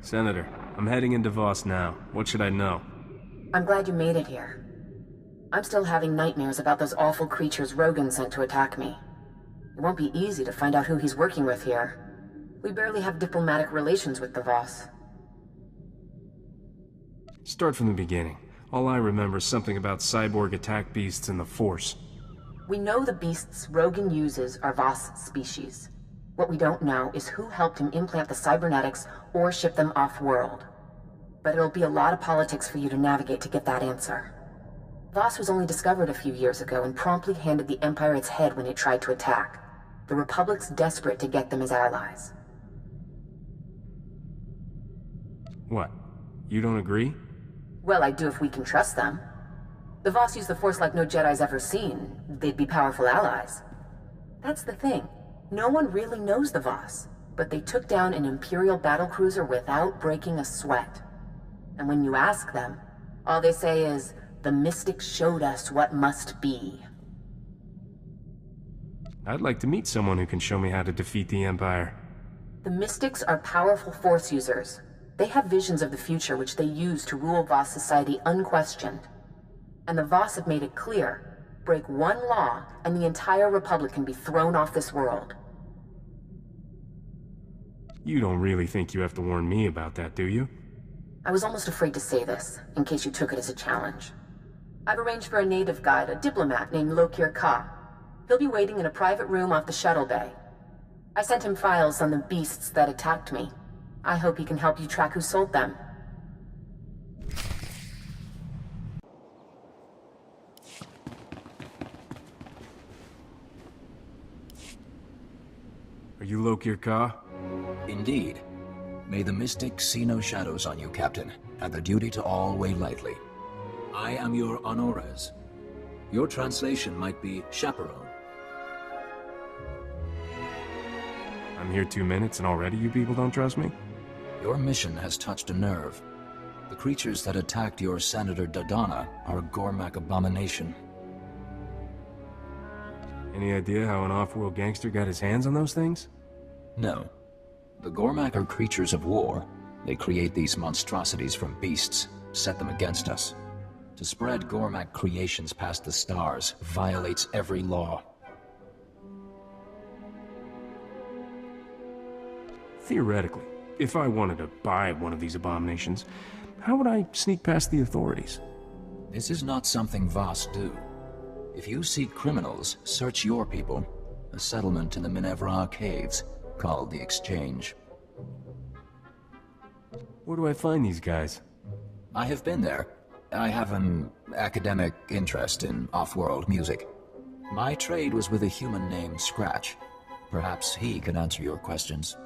Senator, I'm heading into Voss now. What should I know? I'm glad you made it here. I'm still having nightmares about those awful creatures Rogun sent to attack me. It won't be easy to find out who he's working with here. We barely have diplomatic relations with the Voss. Start from the beginning. All I remember is something about cyborg attack beasts and the Force. We know the beasts Rogun uses are Voss species. What we don't know is who helped him implant the cybernetics or ship them off-world. But it'll be a lot of politics for you to navigate to get that answer. Voss was only discovered a few years ago and promptly handed the Empire its head when it tried to attack. The Republic's desperate to get them as allies. What? You don't agree? Well, I do if we can trust them. The Voss use the Force like no Jedi's ever seen. They'd be powerful allies. That's the thing. No one really knows the Voss, but they took down an Imperial battlecruiser without breaking a sweat. And when you ask them, all they say is, "The Mystics showed us what must be." I'd like to meet someone who can show me how to defeat the Empire. The Mystics are powerful Force users. They have visions of the future which they use to rule Voss society unquestioned. And the Voss have made it clear, break one law and the entire Republic can be thrown off this world. You don't really think you have to warn me about that, do you? I was almost afraid to say this, in case you took it as a challenge. I've arranged for a native guide, a diplomat named Lokir Ka. He'll be waiting in a private room off the shuttle bay. I sent him files on the beasts that attacked me. I hope he can help you track who sold them. Are you Lokir Ka? Indeed. May the Mystics see no shadows on you, Captain, and the duty to all weigh lightly. I am your Honores. Your translation might be chaperone. I'm here 2 minutes and already you people don't trust me? Your mission has touched a nerve. The creatures that attacked your Senator Dodonna are a Gormak abomination. Any idea how an off-world gangster got his hands on those things? No. The Gormak are creatures of war. They create these monstrosities from beasts, set them against us. To spread Gormak creations past the stars violates every law. Theoretically, if I wanted to buy one of these abominations, how would I sneak past the authorities? This is not something Voss do. If you seek criminals, search your people. A settlement in the Minevra caves, called the Exchange. Where do I find these guys? I have been there. I have an academic interest in off-world music. My trade was with a human named Scratch. Perhaps he can answer your questions.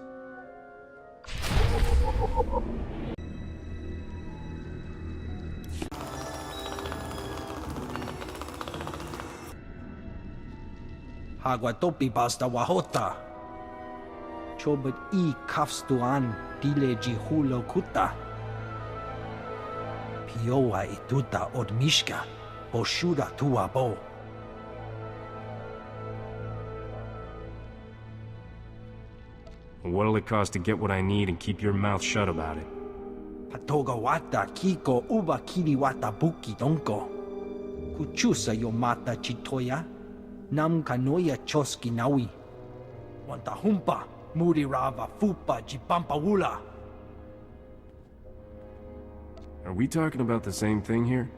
Hagwatopi basta wahota. Chobot I kafstuan dileji hulo kuta. Pioa ituta od mishka, boshuda tuabo. What'll it cost to get what I need and keep your mouth shut about it? Patoga wata kiko uba kiniwata buki donko. Kuchusa yomata chitoya, nam kanoya choski nawi. Wanta humpa, muri rava fupa jipampawula. Are we talking about the same thing here?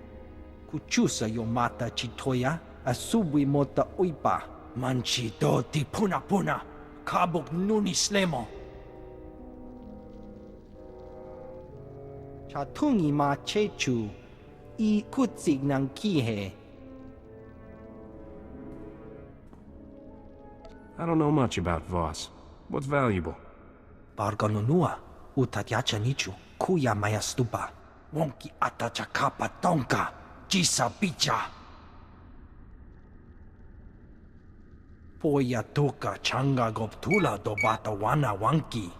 Kuchusa yomata chitoya, asubwi mota uipa. Manchi do di puna puna. Kabuk nuni slemo. Chatungi ma chechu. I kutsig nang kihe. I don't know much about Voss. What's valuable? Barganunua. Utatyacha nichu. Kuya maya stupa. Wonki atacha kapa tonka. Jisa bicha. Poya toka changa goptula do bata wana wanki.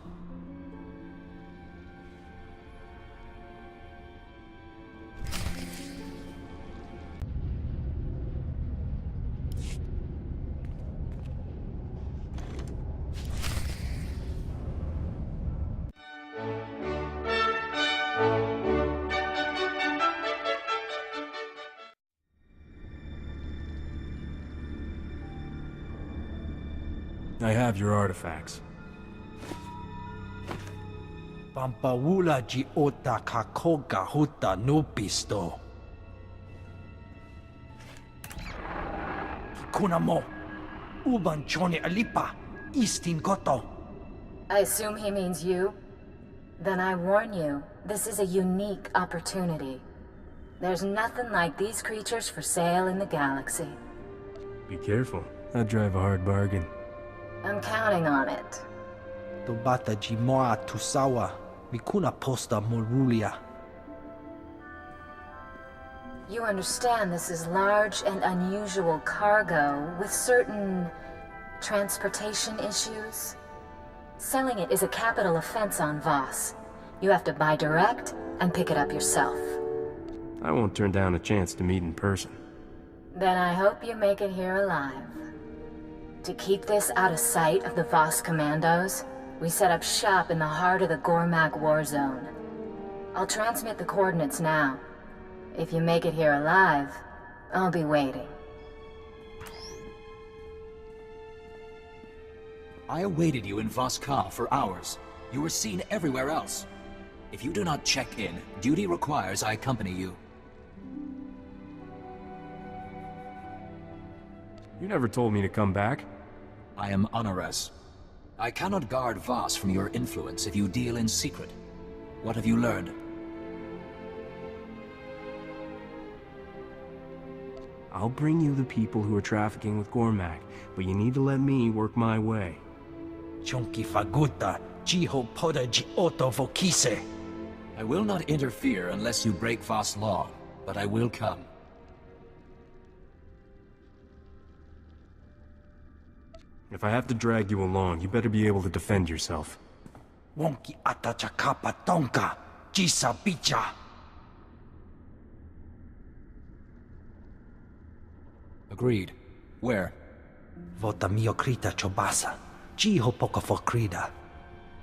I have your artifacts. Pampawula ji ota kakoga huta nupisto. Kikuna mo. Uban chone alipa. Istin koto. I assume he means you? Then I warn you, this is a unique opportunity. There's nothing like these creatures for sale in the galaxy. Be careful. I'd drive a hard bargain. I'm counting on it. Tobata jimoa tusawa. Mikuna posta morulia. You understand this is large and unusual cargo with certain transportation issues? Selling it is a capital offense on Voss. You have to buy direct and pick it up yourself. I won't turn down a chance to meet in person. Then I hope you make it here alive. To keep this out of sight of the Voss commandos, we set up shop in the heart of the Gormak war zone. I'll transmit the coordinates now. If you make it here alive, I'll be waiting. I awaited you in Voss for hours. You were seen everywhere else. If you do not check in, duty requires I accompany you. You never told me to come back. I am Honores. I cannot guard Voss from your influence if you deal in secret. What have you learned? I'll bring you the people who are trafficking with Gormak, but you need to let me work my way. Chonki faguta. Jiho poda ji oto vokise. I will not interfere unless you break Voss law, but I will come. If I have to drag you along, you better be able to defend yourself. Wonki atachakapa tonka. Jisa bicha. Agreed. Where? Vota miokrita chobasa. Jiho poka fokrida.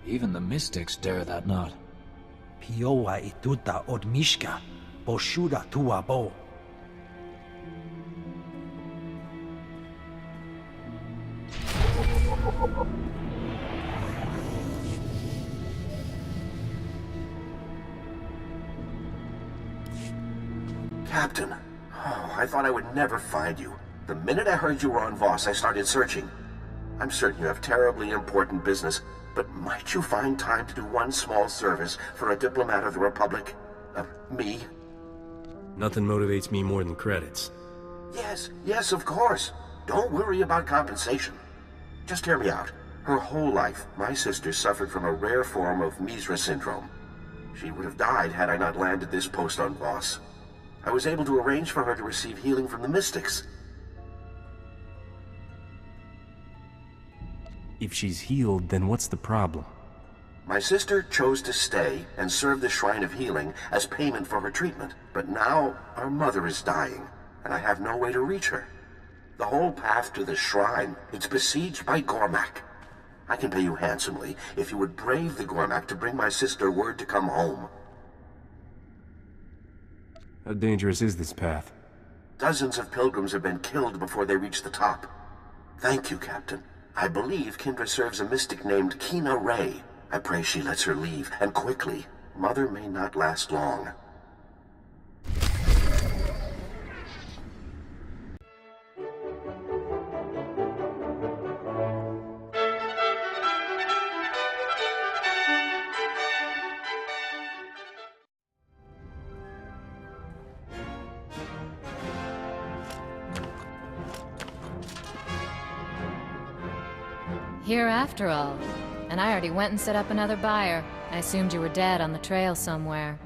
Even the mystics dare that not. Piowa ituta od mishka. Boshuda tua bo. Captain, I thought I would never find you. The minute I heard you were on Voss, I started searching. I'm certain you have terribly important business, but might you find time to do one small service for a diplomat of the Republic? Me? Nothing motivates me more than credits. Yes, of course. Don't worry about compensation. Just hear me out. Her whole life, my sister suffered from a rare form of Misra syndrome. She would have died had I not landed this post on Voss. I was able to arrange for her to receive healing from the mystics. If she's healed, then what's the problem? My sister chose to stay and serve the Shrine of Healing as payment for her treatment. But now, our mother is dying, and I have no way to reach her. The whole path to the shrine, it's besieged by Gormak. I can pay you handsomely if you would brave the Gormak to bring my sister word to come home. How dangerous is this path? Dozens of pilgrims have been killed before they reach the top. Thank you, Captain. I believe Kindra serves a mystic named Kina Ray. I pray she lets her leave, and quickly. Mother may not last long. Here after all. And I already went and set up another buyer. I assumed you were dead on the trail somewhere.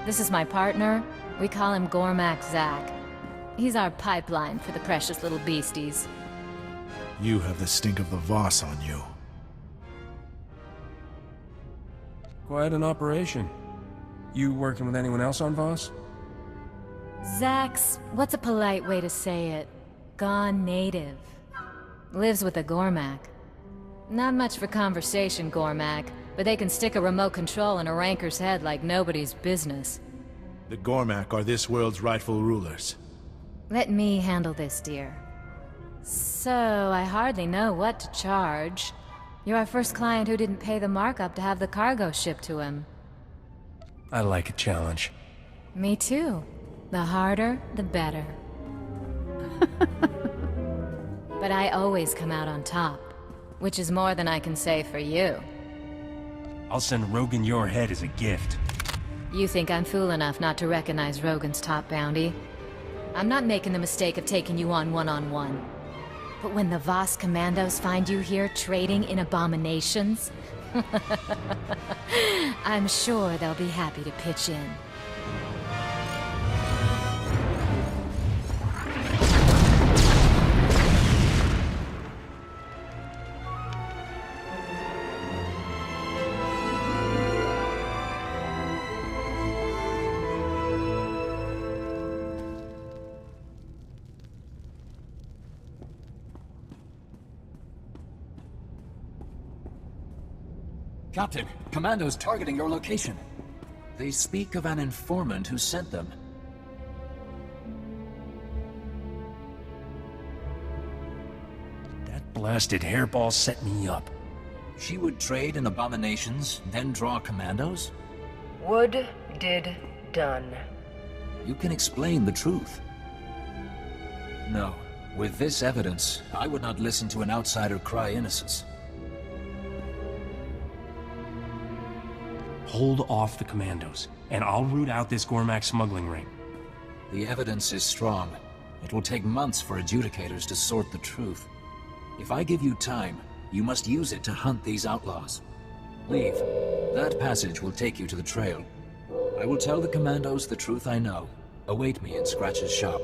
This is my partner. We call him Gormak Zach. He's our pipeline for the precious little beasties. You have the stink of the Voss on you. Quite an operation. You working with anyone else on Voss? Zach's, what's a polite way to say it? Gone native. Lives with a Gormak. Not much for conversation, Gormak, but they can stick a remote control in a ranker's head like nobody's business. The Gormak are this world's rightful rulers. Let me handle this, dear. So, I hardly know what to charge. You're our first client who didn't pay the markup to have the cargo shipped to him. I like a challenge. Me too. The harder, the better. But I always come out on top, which is more than I can say for you. I'll send Rogun your head as a gift. You think I'm fool enough not to recognize Rogun's top bounty? I'm not making the mistake of taking you on one-on-one. But when the Voss commandos find you here trading in abominations, I'm sure they'll be happy to pitch in. Captain, commandos targeting your location. They speak of an informant who sent them. That blasted hairball set me up. She would trade in abominations, then draw commandos? Would, did, done. You can explain the truth. No. With this evidence, I would not listen to an outsider cry innocence. Hold off the commandos, and I'll root out this Gormak smuggling ring. The evidence is strong. It will take months for adjudicators to sort the truth. If I give you time, you must use it to hunt these outlaws. Leave. That passage will take you to the trail. I will tell the commandos the truth I know. Await me in Scratch's shop.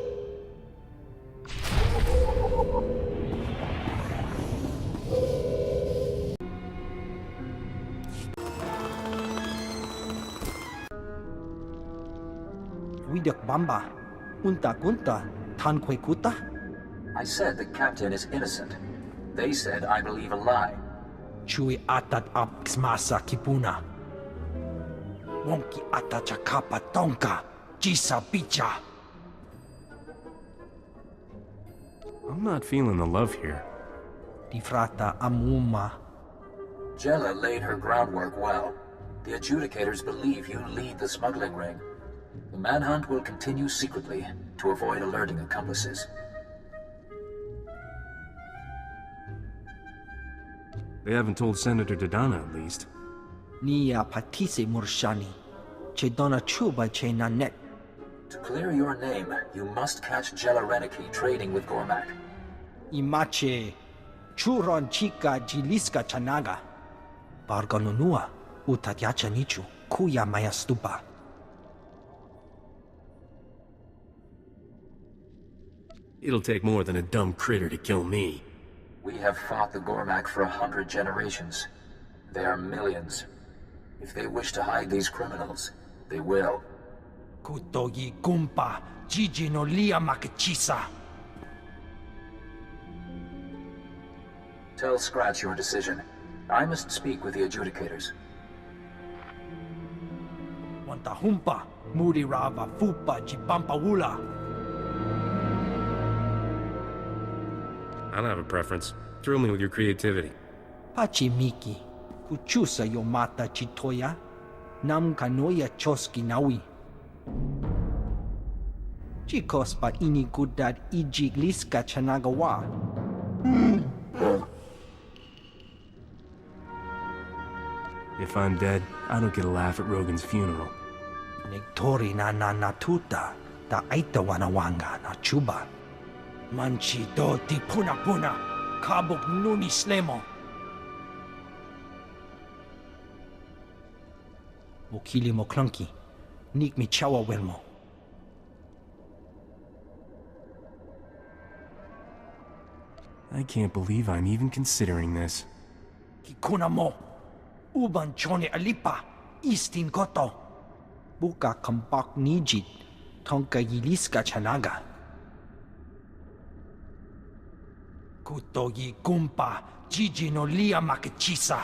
Widak Bamba, Unta Kunta, Tankwe Kuta? I said the captain is innocent. They said I believe a lie. Chui atat ap Xmasa Kipuna. Wonki ata chakapa tonka, Jisa Picha. I'm not feeling the love here. Difrata Amuma. Jella laid her groundwork well. The adjudicators believe you lead the smuggling ring. The manhunt will continue secretly to avoid alerting accomplices. They haven't told Senator Dodana, at least. Nia Patise Murshani. Chedona Chuba Chenanet. To clear your name, you must catch Jella Reneki trading with Gormak. Imache. Churon Chika Jiliska Chanaga. Barganunua. Utatyacha Nichu. Kuya Maya Stupa. It'll take more than a dumb critter to kill me. We have fought the Gormak for 100 generations. They are millions. If they wish to hide these criminals, they will. Kutogi Gumpa, Gigi no Lia Makachisa. Tell Scratch your decision. I must speak with the adjudicators. Wantahumpa, Murirava, Fupa, Jipampawula. I don't have a preference. Thrill me with your creativity. Pachimiki, Kuchusa Yomata Chitoya, Nam Kanoya Choski Nawi. Chikos pa inigudad Ijigliska Chanagawa. If I'm dead, I don't get a laugh at Rogun's funeral. Nektori na natuta, ta aita wanawanga na chuba. Manchi do ti puna puna, kabuk nuni slemo. Wakili mo clunky, nik mi chawa welmo. I can't believe I'm even considering this. Kikuna mo, uban chone alipa, istin koto. Buka kampak nijit, tonka yiliska chanaga. Kutogi Gumpa, Gigi no Lia Makachisa.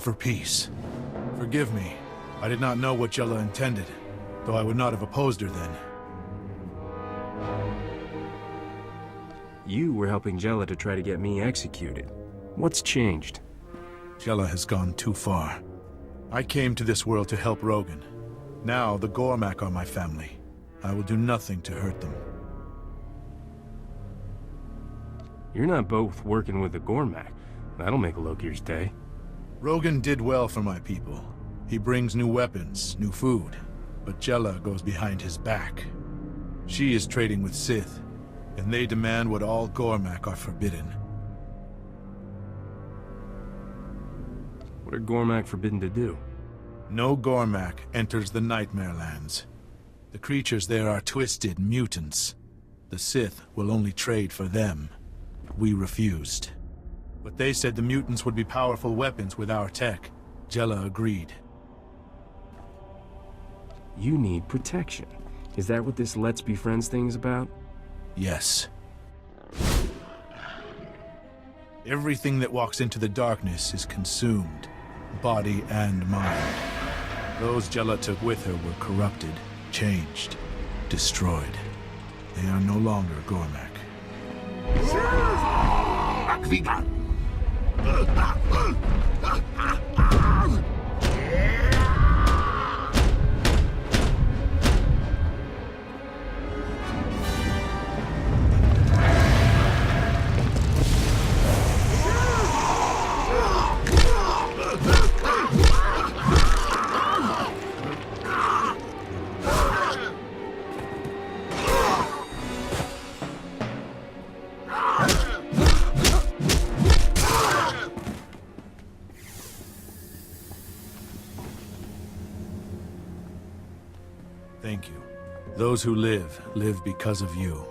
for peace. Forgive me. I did not know what Jella intended, though I would not have opposed her then. You were helping Jella to try to get me executed. What's changed? Jella has gone too far. I came to this world to help Rogun. Now the Gormak are my family. I will do nothing to hurt them. You're not both working with the Gormak. That'll make Lokir's day. Rogun did well for my people. He brings new weapons, new food. But Jella goes behind his back. She is trading with Sith, and they demand what all Gormak are forbidden. What are Gormak forbidden to do? No Gormak enters the Nightmare Lands. The creatures there are twisted mutants. The Sith will only trade for them. We refused. But they said the mutants would be powerful weapons with our tech. Jella agreed. You need protection. Is that what this Let's Be Friends thing is about? Yes. Everything that walks into the darkness is consumed, body and mind. Those Jella took with her were corrupted, changed, destroyed. They are no longer Gormak. Thank you. Those who live, live because of you.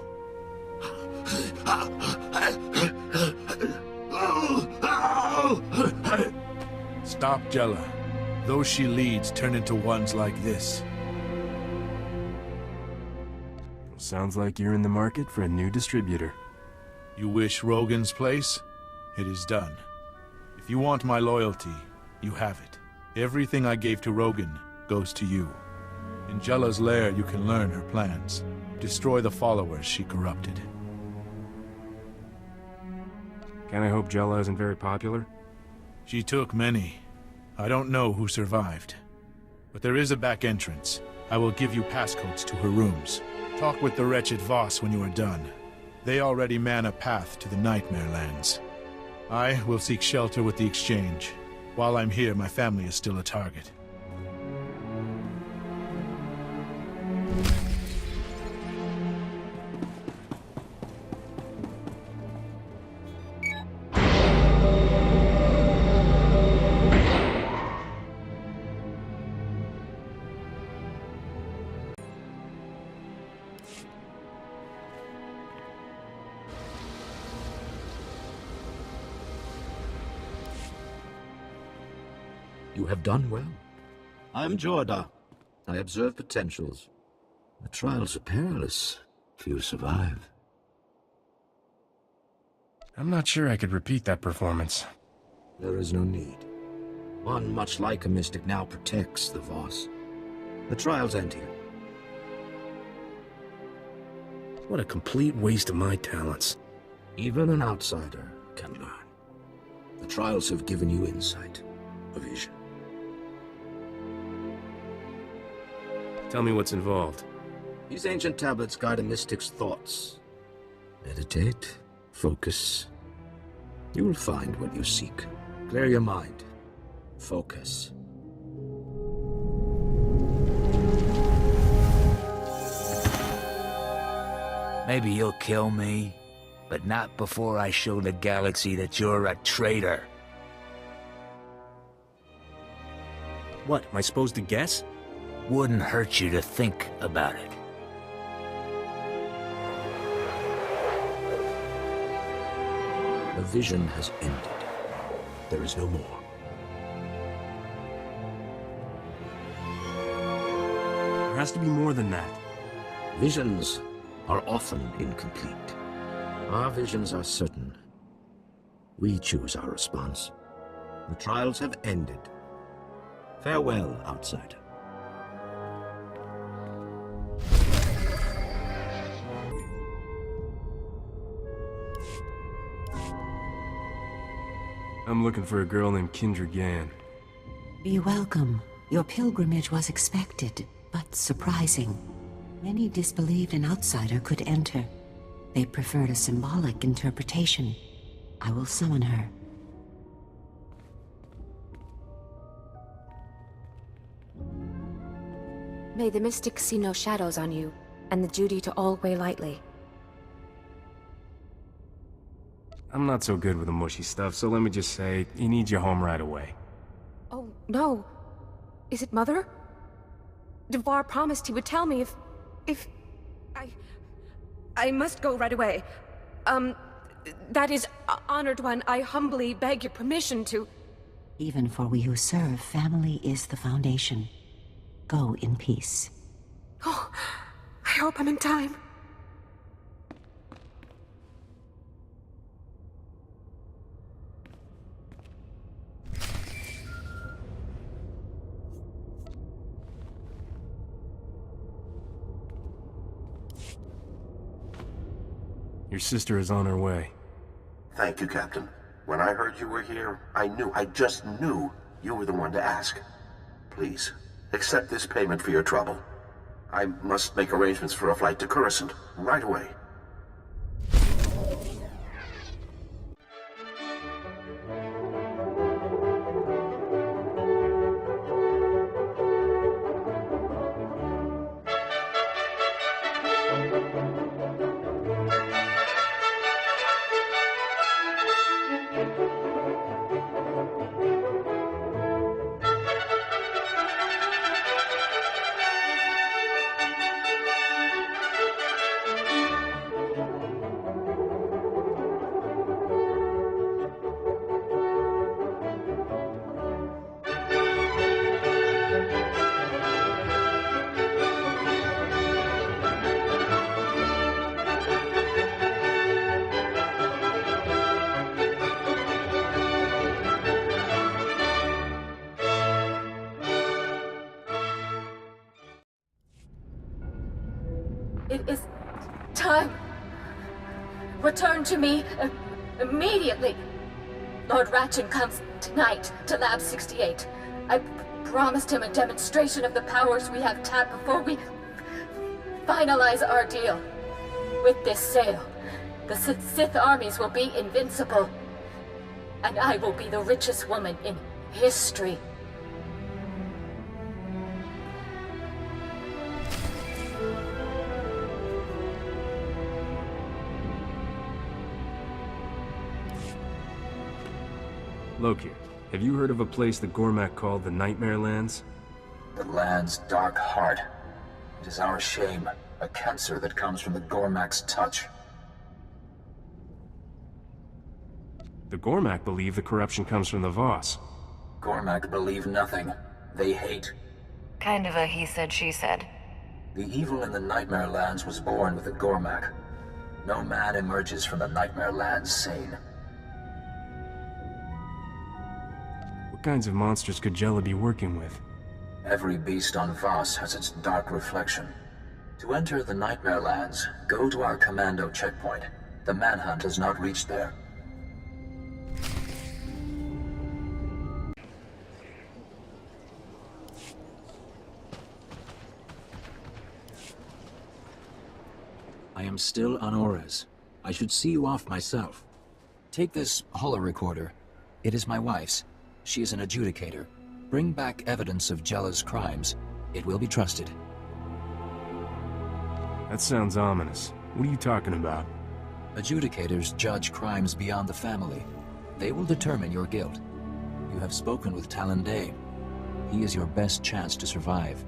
Stop Jella. Those she leads turn into ones like this. Sounds like you're in the market for a new distributor. You wish Rogun's place? It is done. If you want my loyalty, you have it. Everything I gave to Rogun goes to you. In Jella's lair, you can learn her plans. Destroy the followers she corrupted. Can I hope Jella isn't very popular? She took many. I don't know who survived. But there is a back entrance. I will give you passcodes to her rooms. Talk with the wretched Voss when you are done. They already man a path to the Nightmare Lands. I will seek shelter with the Exchange. While I'm here, my family is still a target. You have done well. I'm Jorda. I observe potentials. The trials are perilous. Few survive. I'm not sure I could repeat that performance. There is no need. One much like a mystic now protects the Voss. The trials end here. What a complete waste of my talents. Even an outsider can learn. The trials have given you insight, a vision. Tell me what's involved. These ancient tablets guide a mystic's thoughts. Meditate, focus. You will find what you seek. Clear your mind. Focus. Maybe you'll kill me, but not before I show the galaxy that you're a traitor. What, am I supposed to guess? Wouldn't hurt you to think about it. The vision has ended. There is no more. There has to be more than that. Visions are often incomplete. Our visions are certain. We choose our response. The trials have ended. Farewell, outsider. I'm looking for a girl named Kindra Gan. Be welcome. Your pilgrimage was expected, but surprising. Many disbelieved an outsider could enter. They preferred a symbolic interpretation. I will summon her. May the mystics see no shadows on you, and the duty to all weigh lightly. I'm not so good with the mushy stuff, so let me just say, he needs you home right away. Oh, no. Is it Mother? Devar promised he would tell me if... I must go right away. That is, Honored One, I humbly beg your permission to... Even for we who serve, family is the foundation. Go in peace. Oh, I hope I'm in time. Your sister is on her way. Thank you, Captain. When I heard you were here, I just knew you were the one to ask. Please, accept this payment for your trouble. I must make arrangements for a flight to Coruscant right away. It is time. Return to me immediately. Lord Ratchin comes tonight to Lab 68. I promised him a demonstration of the powers we have tapped before we finalize our deal. With this sale, the Sith armies will be invincible, and I will be the richest woman in history. Loki, have you heard of a place that Gormak called the Nightmare Lands? The land's dark heart. It is our shame, a cancer that comes from the Gormak's touch. The Gormak believe the corruption comes from the Voss. Gormak believe nothing. They hate. Kind of a he said, she said. The evil in the Nightmare Lands was born with the Gormak. No man emerges from the Nightmare Lands sane. What kinds of monsters could Jella be working with? Every beast on Voss has its dark reflection. To enter the Nightmare Lands, go to our commando checkpoint. The manhunt has not reached there. I am still on Ores. I should see you off myself. Take this holo-recorder. It is my wife's. She is an adjudicator. Bring back evidence of Jella's crimes. It will be trusted. That sounds ominous. What are you talking about? Adjudicators judge crimes beyond the family. They will determine your guilt. You have spoken with Talon Day. He is your best chance to survive.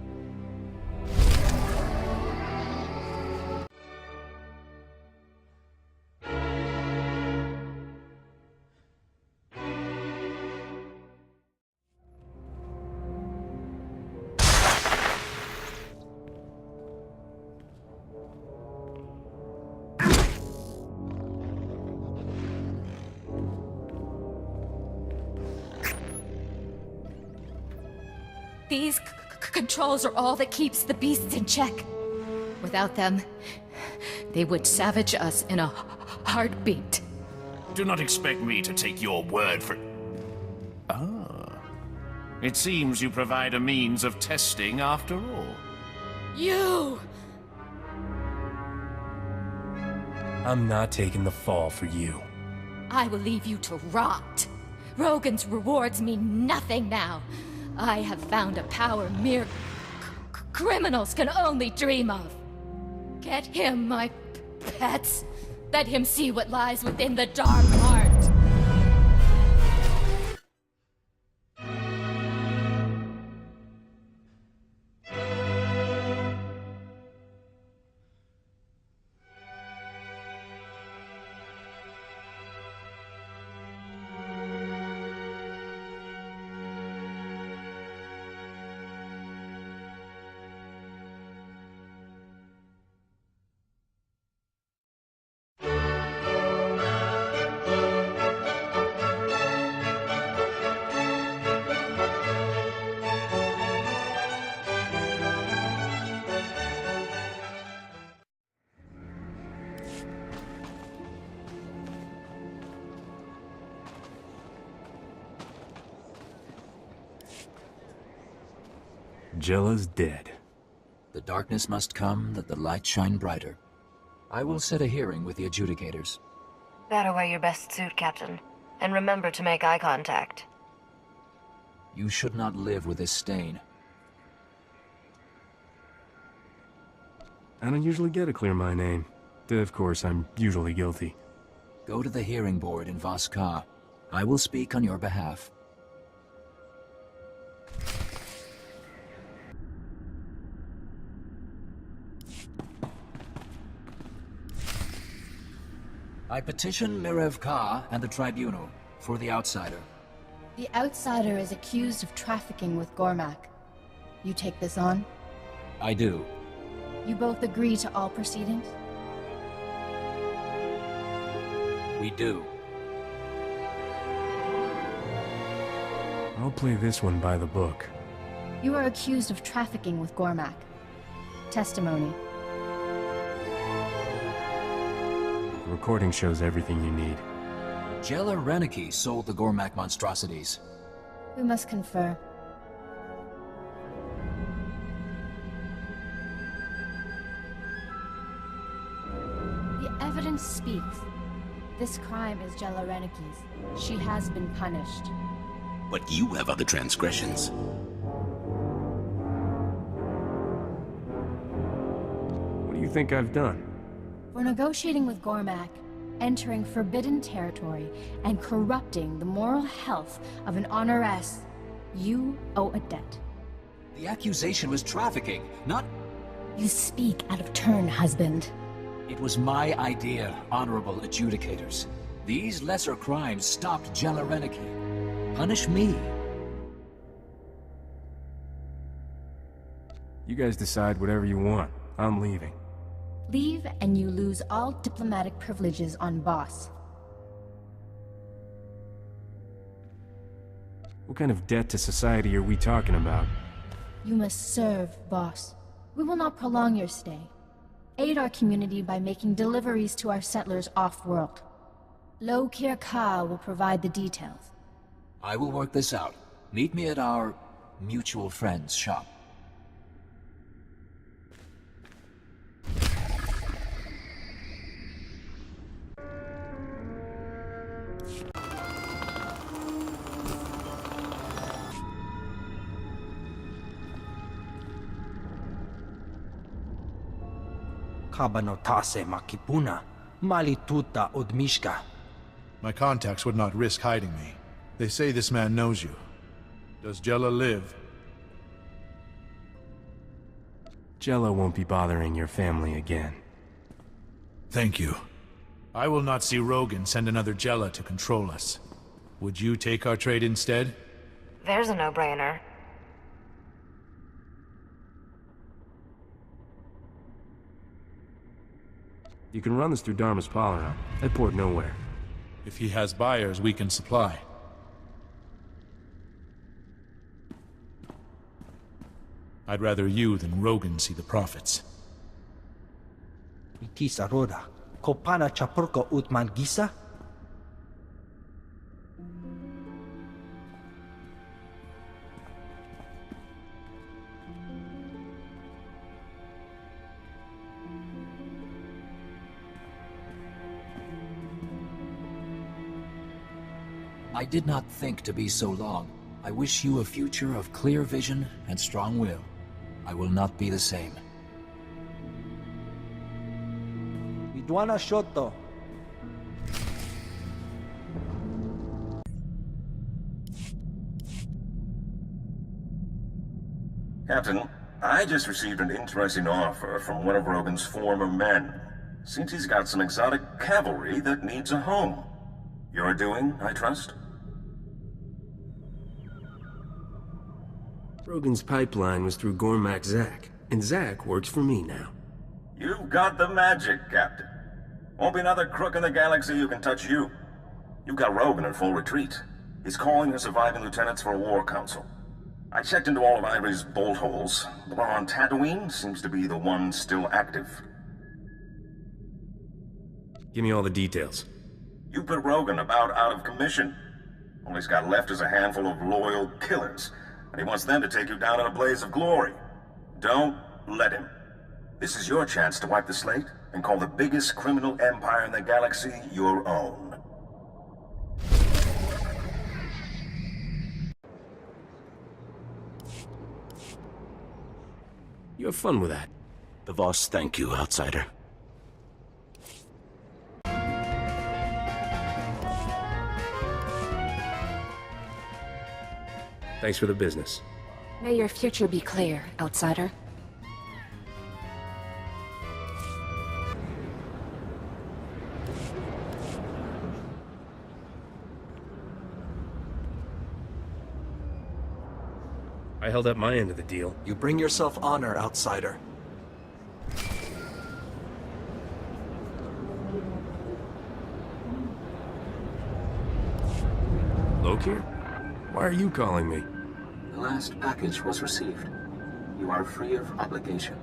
These controls are all that keeps the beasts in check. Without them, they would savage us in a heartbeat. Do not expect me to take your word for... Ah. It seems you provide a means of testing after all. You! I'm not taking the fall for you. I will leave you to rot. Rogun's rewards mean nothing now. I have found a power mere criminals can only dream of. Get him, my pets. Let him see what lies within the dark heart. Jella's dead. The darkness must come, that the light shine brighter. I will set a hearing with the adjudicators. Better wear your best suit, Captain. And remember to make eye contact. You should not live with this stain. I don't usually get to clear my name. Of course, I'm usually guilty. Go to the hearing board in Voss. I will speak on your behalf. I petition Mirev Ka and the Tribunal for the outsider. The outsider is accused of trafficking with Gormak. You take this on? I do. You both agree to all proceedings? We do. I'll play this one by the book. You are accused of trafficking with Gormak. Testimony. The recording shows everything you need. Jella Reneki sold the Gormak monstrosities. We must confer. The evidence speaks. This crime is Jella Reneki's. She has been punished. But you have other transgressions. What do you think I've done? For negotiating with Gormak, entering forbidden territory, and corrupting the moral health of an honoress, you owe a debt. The accusation was trafficking, not... You speak out of turn, husband. It was my idea, honorable adjudicators. These lesser crimes stopped Jella Reneki. Punish me. You guys decide whatever you want. I'm leaving. Leave and you lose all diplomatic privileges on Voss. What kind of debt to society are we talking about? You must serve, Voss. We will not prolong your stay. Aid our community by making deliveries to our settlers off-world. Lokir Ka will provide the details. I will work this out. Meet me at our mutual friend's shop. Kabanotase makipuna, malituta odmishka. My contacts would not risk hiding me. They say this man knows you. Does Jella live? Jella won't be bothering your family again. Thank you. I will not see Rogun send another Jella to control us. Would you take our trade instead? There's a no-brainer. You can run this through Dharma's Palaron. That port nowhere. If he has buyers, we can supply. I'd rather you than Rogun see the profits. Itis aroda. Kopana chapurko utman gisa? I did not think to be so long. I wish you a future of clear vision and strong will. I will not be the same. Vidwana Shoto. Captain, I just received an interesting offer from one of Rogun's former men. Seems he's got some exotic cavalry that needs a home. Your doing, I trust? Rogun's pipeline was through Gormak Zak, and Zak works for me now. You've got the magic, Captain. Won't be another crook in the galaxy who can touch you. You've got Rogun in full retreat. He's calling his surviving lieutenants for a war council. I checked into all of Ivory's bolt holes. The one on Tatooine seems to be the one still active. Give me all the details. You put Rogun about out of commission. All he's got left is a handful of loyal killers, and he wants them to take you down in a blaze of glory. Don't let him. This is your chance to wipe the slate and call the biggest criminal empire in the galaxy your own. You have fun with that. The Voss thank you, outsider. Thanks for the business. May your future be clear, outsider. I held up my end of the deal. You bring yourself honor, outsider. Lokir? Why are you calling me? The last package was received. You are free of obligation.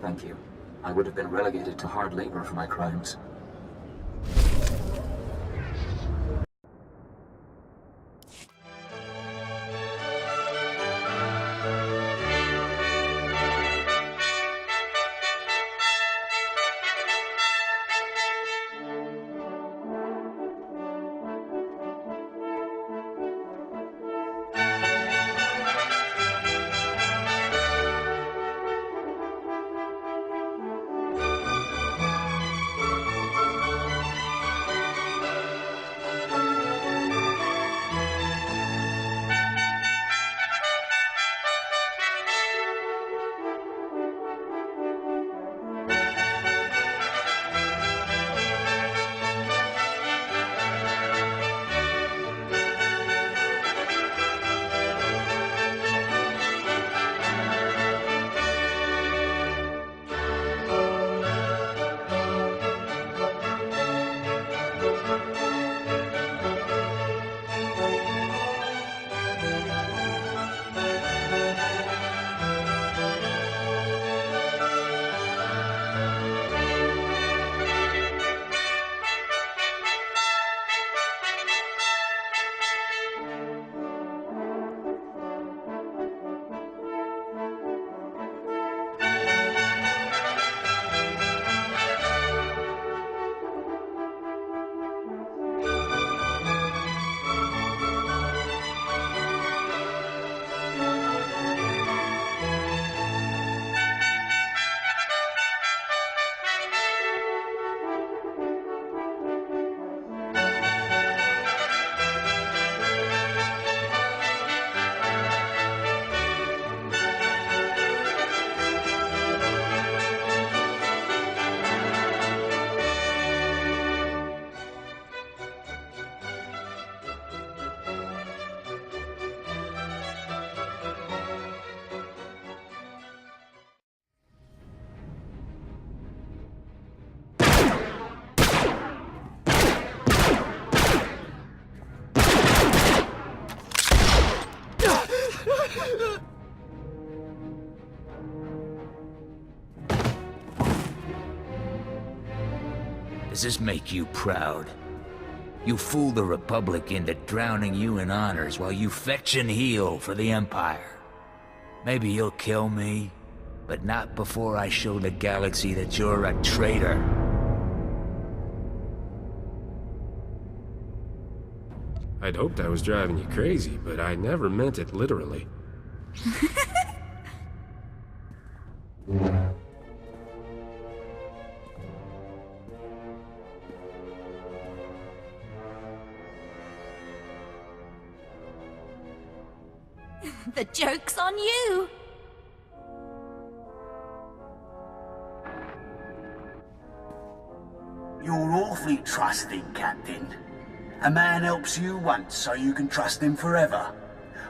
Thank you. I would have been relegated to hard labor for my crimes. Does this make you proud? You fooled the Republic into drowning you in honors while you fetch and heal for the Empire. Maybe you'll kill me, but not before I show the galaxy that you're a traitor. I'd hoped I was driving you crazy, but I never meant it literally. The joke's on you! You're awfully trusting, Captain. A man helps you once so you can trust him forever.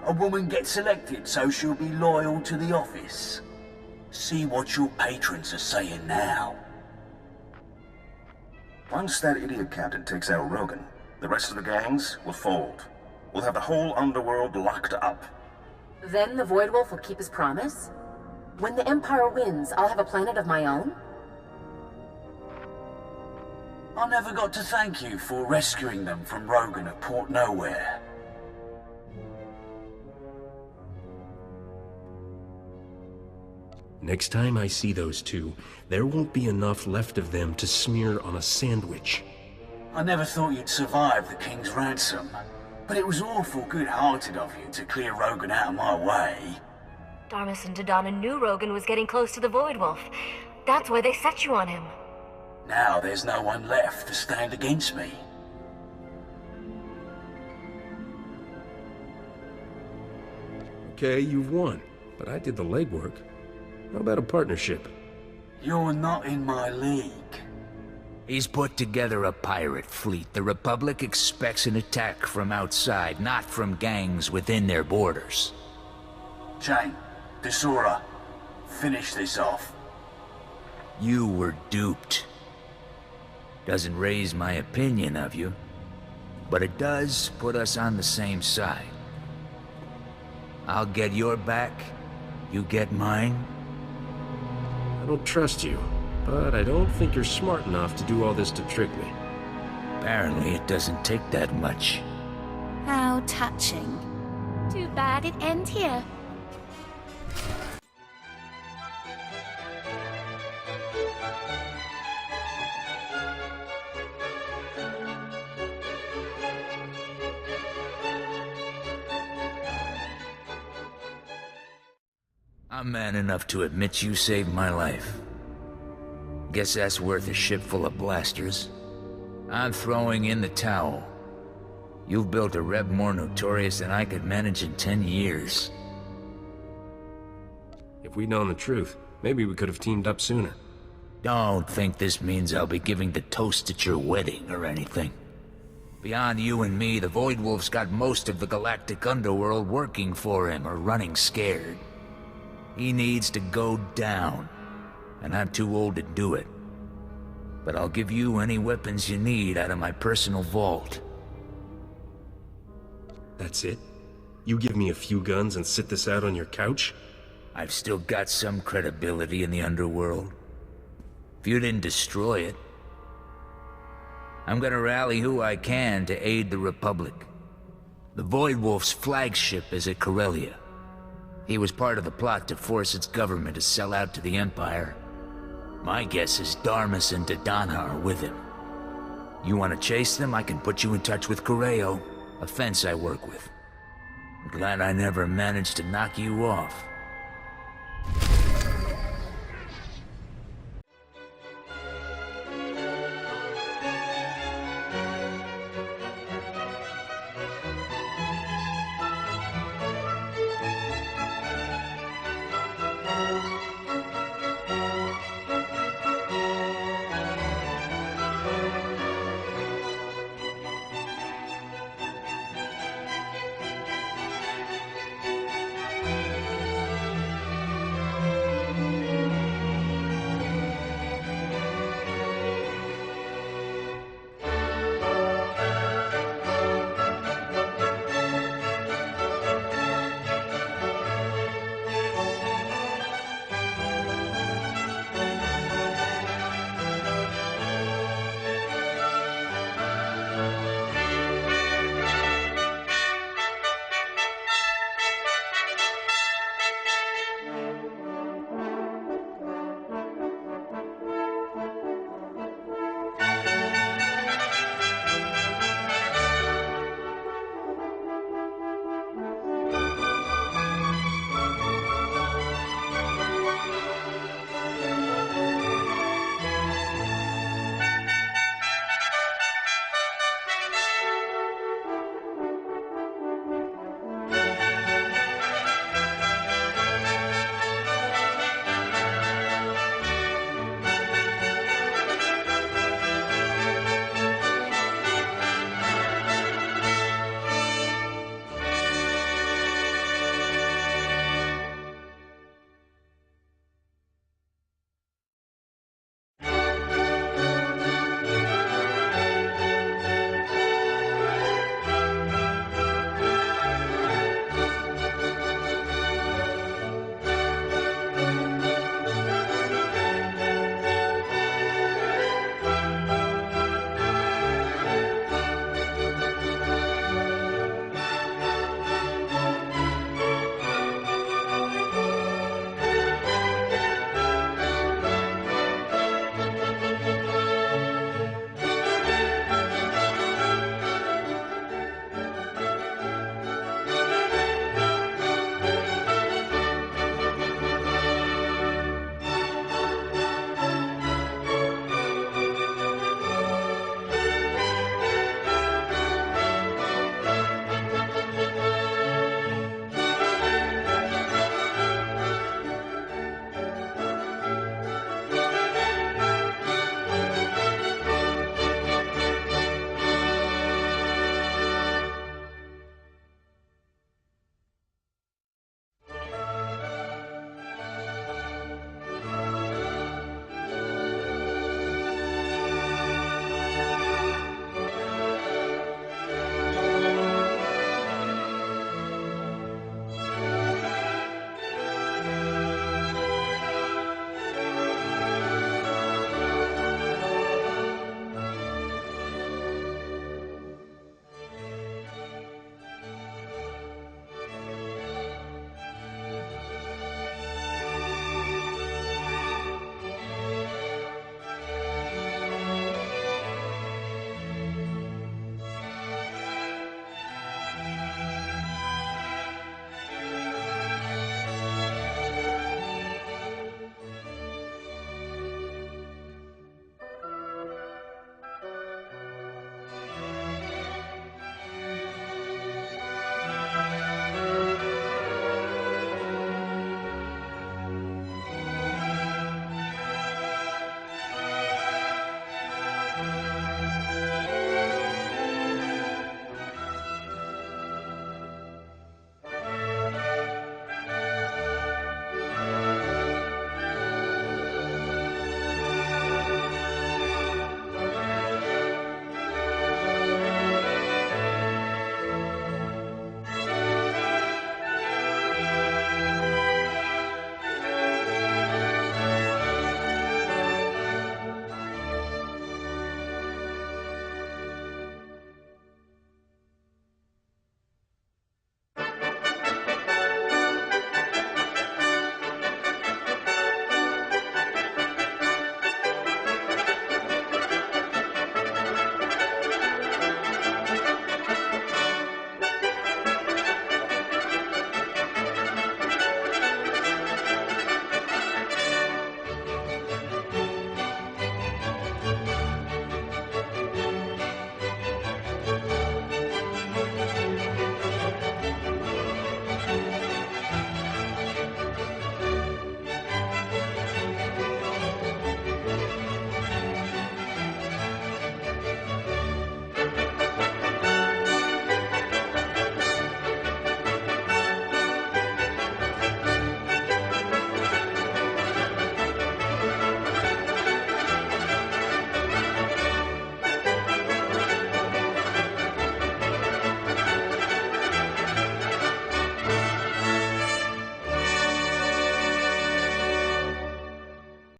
A woman gets elected so she'll be loyal to the office. See what your patrons are saying now. Once that idiot captain takes out Rogun, the rest of the gangs will fold. We'll have the whole underworld locked up. Then the Voidwolf will keep his promise? When the Empire wins, I'll have a planet of my own? I never got to thank you for rescuing them from Rogun at Port Nowhere. Next time I see those two, there won't be enough left of them to smear on a sandwich. I never thought you'd survive the King's ransom, but it was awful good-hearted of you to clear Rogun out of my way. Darmus and Dodonna knew Rogun was getting close to the Voidwolf. That's why they set you on him. Now there's no one left to stand against me. Okay, you've won, but I did the legwork. How about a partnership? You're not in my league. He's put together a pirate fleet. The Republic expects an attack from outside, not from gangs within their borders. Jane, Desora, finish this off. You were duped. Doesn't raise my opinion of you, but it does put us on the same side. I'll get your back, you get mine. I don't trust you, but I don't think you're smart enough to do all this to trick me. Apparently it doesn't take that much. How touching. Too bad it ends here. I'm man enough to admit you saved my life. Guess that's worth a ship full of blasters. I'm throwing in the towel. You've built a rep more notorious than I could manage in 10 years. If we'd known the truth, maybe we could have teamed up sooner. Don't think this means I'll be giving the toast at your wedding or anything. Beyond you and me, the Voidwolf's got most of the galactic underworld working for him or running scared. He needs to go down, and I'm too old to do it. But I'll give you any weapons you need out of my personal vault. That's it? You give me a few guns and sit this out on your couch? I've still got some credibility in the underworld. If you didn't destroy it, I'm gonna rally who I can to aid the Republic. The Voidwolf's flagship is at Corellia. He was part of the plot to force its government to sell out to the Empire. My guess is Darmus and Dodonna are with him. You want to chase them, I can put you in touch with Correo, a fence I work with. I'm glad I never managed to knock you off.